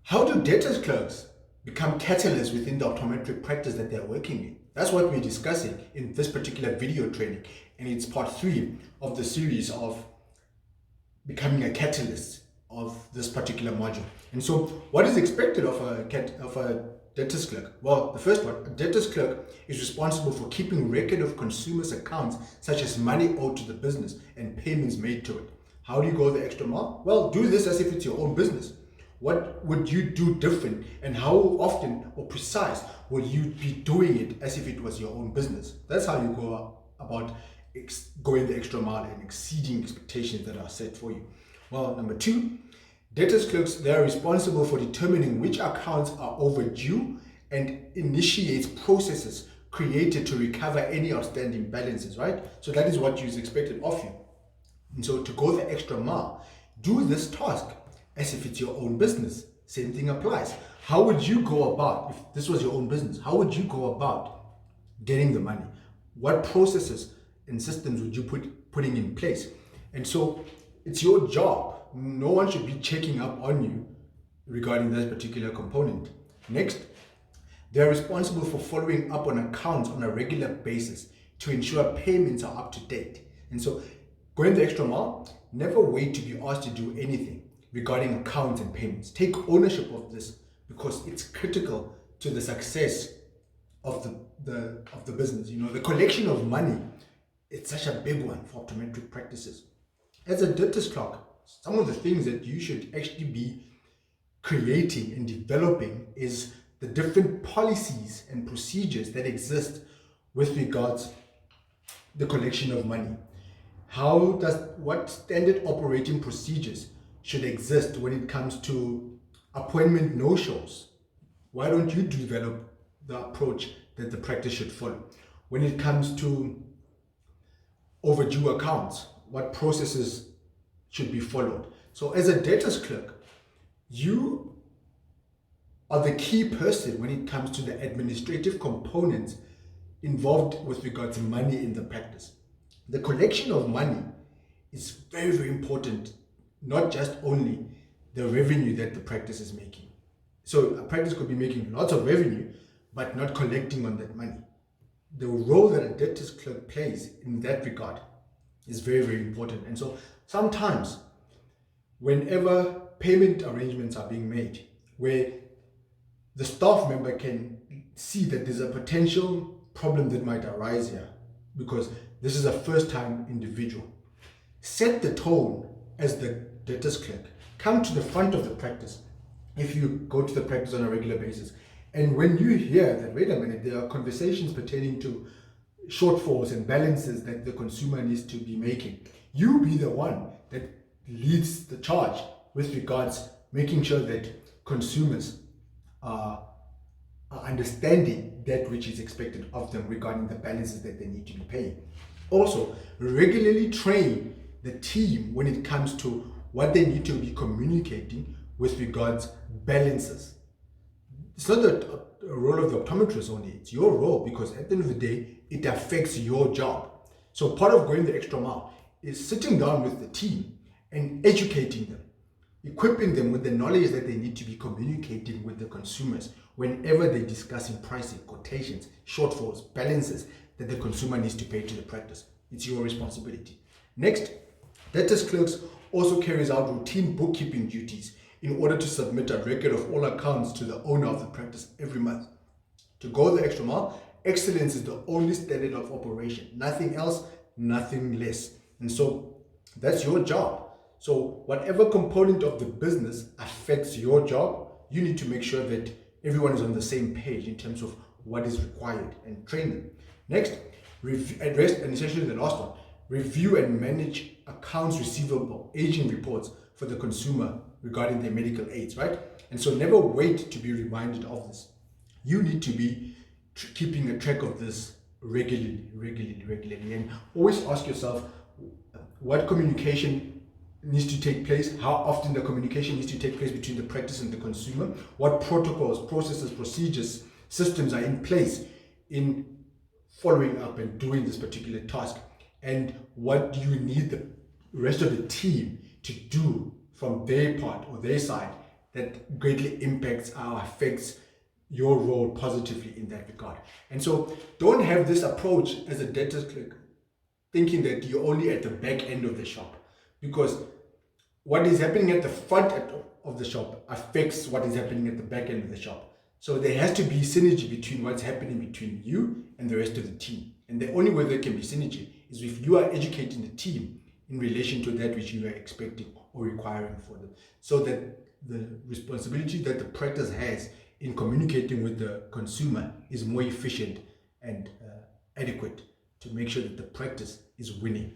How do debtors clerks become catalysts within the optometric practice that they're working in? That's what we're discussing in this particular video training, and it's part 3 of the series of becoming a catalyst of this particular module. And so what is expected of a debtors clerk? Well, the first one, a debtors clerk is responsible for keeping record of consumers' accounts, such as money owed to the business and payments made to it. How do you go the extra mile? Well, do this as if it's your own business. What would you do different, and how often or precise would you be doing it as if it was your own business? That's how you go about going the extra mile and exceeding expectations that are set for you. Well, number 2, debtors clerks, they are responsible for determining which accounts are overdue and initiates processes created to recover any outstanding balances, right? So that is what is expected of you. And so to go the extra mile, do this task as if it's your own business. Same thing applies. How would you go about, if this was your own business, how would you go about getting the money? What processes and systems would you putting in place? And so it's your job. No one should be checking up on you regarding this particular component. Next, they are responsible for following up on accounts on a regular basis to ensure payments are up to date. And so going the extra mile, never wait to be asked to do anything regarding accounts and payments. Take ownership of this, because it's critical to the success of the business. You know, the collection of money, it's such a big one for optometric practices. As a debtors clerk, some of the things that you should actually be creating and developing is the different policies and procedures that exist with regards the collection of money. What standard operating procedures should exist when it comes to appointment no-shows? Why don't you develop the approach that the practice should follow? When it comes to overdue accounts, what processes should be followed? So as a debtors clerk, you are the key person when it comes to the administrative components involved with regard to money in the practice. The collection of money is very, very important, not just only the revenue that the practice is making. So a practice could be making lots of revenue, but not collecting on that money. The role that a debtors clerk plays in that regard is very, very important. And so sometimes, whenever payment arrangements are being made, where the staff member can see that there's a potential problem that might arise here, because this is a first-time individual, set the tone as the debtors clerk. Come to the front of the practice if you go to the practice on a regular basis. And when you hear that, wait a minute, there are conversations pertaining to shortfalls and balances that the consumer needs to be making, you be the one that leads the charge with regards making sure that consumers are understanding that which is expected of them regarding the balances that they need to be paying. Also, regularly train the team when it comes to what they need to be communicating with regards balances. It's not the role of the optometrist only, it's your role, because at the end of the day, it affects your job. So part of going the extra mile is sitting down with the team and educating them, equipping them with the knowledge that they need to be communicating with the consumers whenever they're discussing pricing, quotations, shortfalls, balances that the consumer needs to pay to the practice. It's your responsibility. Next, debtors clerks also carries out routine bookkeeping duties in order to submit a record of all accounts to the owner of the practice every month. To go the extra mile, excellence is the only standard of operation. Nothing else, nothing less. And so that's your job. So whatever component of the business affects your job, you need to make sure that everyone is on the same page in terms of what is required, and train them. Next, address, and essentially the last one, review and manage accounts receivable, aging reports for the consumer regarding their medical aids, right? And so never wait to be reminded of this. You need to be keeping a track of this regularly, and always ask yourself what communication needs to take place, how often the communication needs to take place between the practice and the consumer, what protocols, processes, procedures, systems are in place in following up and doing this particular task, and what do you need the rest of the team to do from their part or their side that greatly impacts or affects your role positively in that regard. And so don't have this approach as a debtors clerk thinking that you're only at the back end of the shop, because what is happening at the front of the shop affects what is happening at the back end of the shop. So there has to be synergy between what's happening between you and the rest of the team. And the only way there can be synergy is if you are educating the team in relation to that which you are expecting or requiring for them, so that the responsibility that the practice has in communicating with the consumer is more efficient and adequate to make sure that the practice is winning.